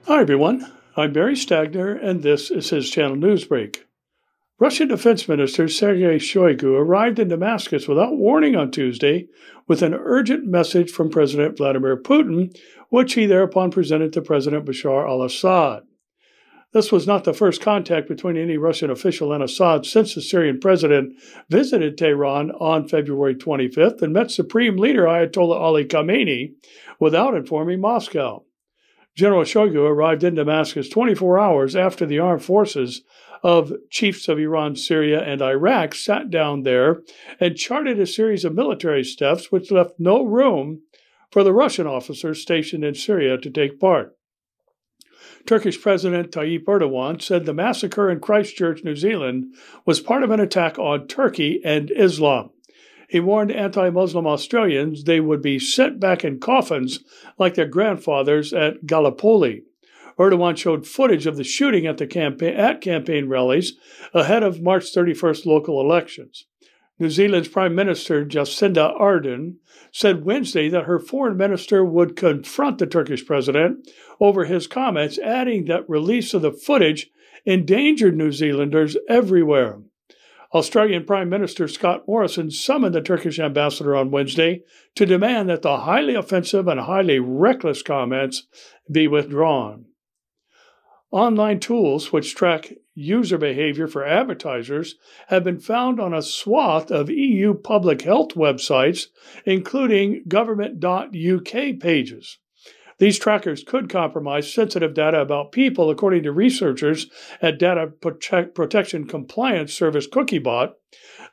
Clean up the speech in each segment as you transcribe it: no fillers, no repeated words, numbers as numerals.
Hi everyone, I'm Barry Stagner and this is his channel Newsbreak. Russian Defense Minister Sergei Shoigu arrived in Damascus without warning on Tuesday with an urgent message from President Vladimir Putin, which he thereupon presented to President Bashar Assad. This was not the first contact between any Russian official and Assad since the Syrian president visited Tehran on February 25th and met Supreme Leader Ayatollah Ali Khamenei without informing Moscow. General Shoigu arrived in Damascus 24 hours after the armed forces of chiefs of Iran, Syria, and Iraq sat down there and charted a series of military steps which left no room for the Russian officers stationed in Syria to take part. Turkish President Tayyip Erdogan said the massacre in Christchurch, New Zealand, was part of an attack on Turkey and Islam. He warned anti-Muslim Australians they would be sent back in coffins like their grandfathers at Gallipolli. Erdogan showed footage of the shooting at campaign rallies ahead of March 31st local elections. New Zealand's Prime Minister Jacinda Ardern said Wednesday that her foreign minister would confront the Turkish president over his comments, adding that release of the footage endangered New Zealanders everywhere. Australian Prime Minister Scott Morrison summoned the Turkish ambassador on Wednesday to demand that the highly offensive and highly reckless comments be withdrawn. Online tools which track user behavior for advertisers have been found on a swath of EU public health websites, including government.uk pages. These trackers could compromise sensitive data about people, according to researchers at data protection compliance service Cookiebot.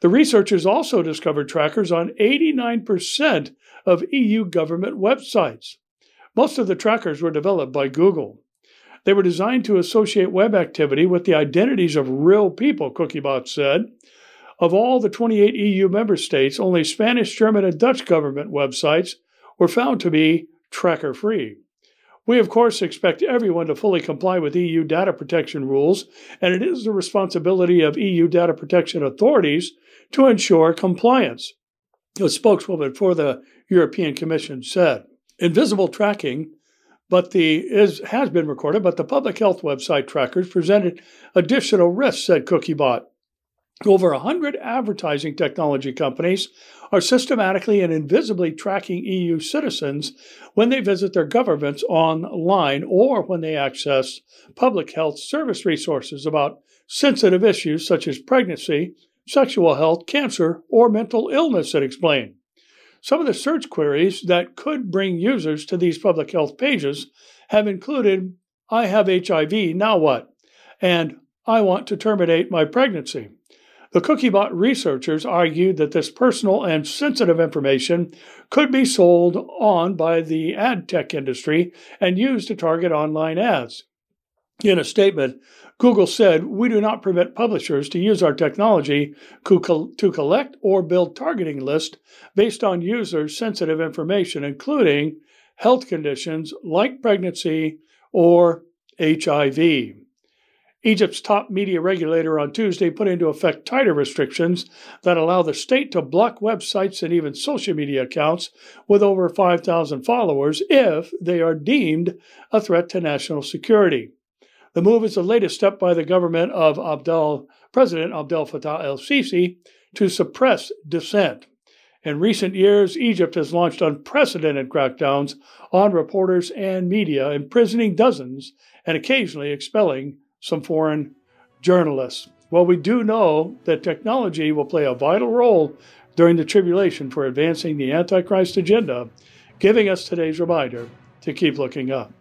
The researchers also discovered trackers on 89% of EU government websites. Most of the trackers were developed by Google. They were designed to associate web activity with the identities of real people, Cookiebot said. Of all the 28 EU member states, only Spanish, German, and Dutch government websites were found to be tracker-free. We, of course, expect everyone to fully comply with EU data protection rules, and it is the responsibility of EU data protection authorities to ensure compliance, a spokeswoman for the European Commission said. Invisible tracking has been recorded, but the public health website trackers presented additional risks, said Cookiebot. Over 100 advertising technology companies are systematically and invisibly tracking EU citizens when they visit their governments online or when they access public health service resources about sensitive issues such as pregnancy, sexual health, cancer, or mental illness, it explained. Some of the search queries that could bring users to these public health pages have included, "I have HIV, now what?" and "I want to terminate my pregnancy." The Cookiebot researchers argued that this personal and sensitive information could be sold on by the ad tech industry and used to target online ads. In a statement, Google said, "We do not permit publishers to use our technology to collect or build targeting lists based on users' sensitive information, including health conditions like pregnancy or HIV." Egypt's top media regulator on Tuesday put into effect tighter restrictions that allow the state to block websites and even social media accounts with over 5,000 followers if they are deemed a threat to national security. The move is the latest step by the government of President Abdel Fattah el-Sisi to suppress dissent. In recent years, Egypt has launched unprecedented crackdowns on reporters and media, imprisoning dozens and occasionally expelling some foreign journalists. Well, we do know that technology will play a vital role during the tribulation for advancing the Antichrist agenda, giving us today's reminder to keep looking up.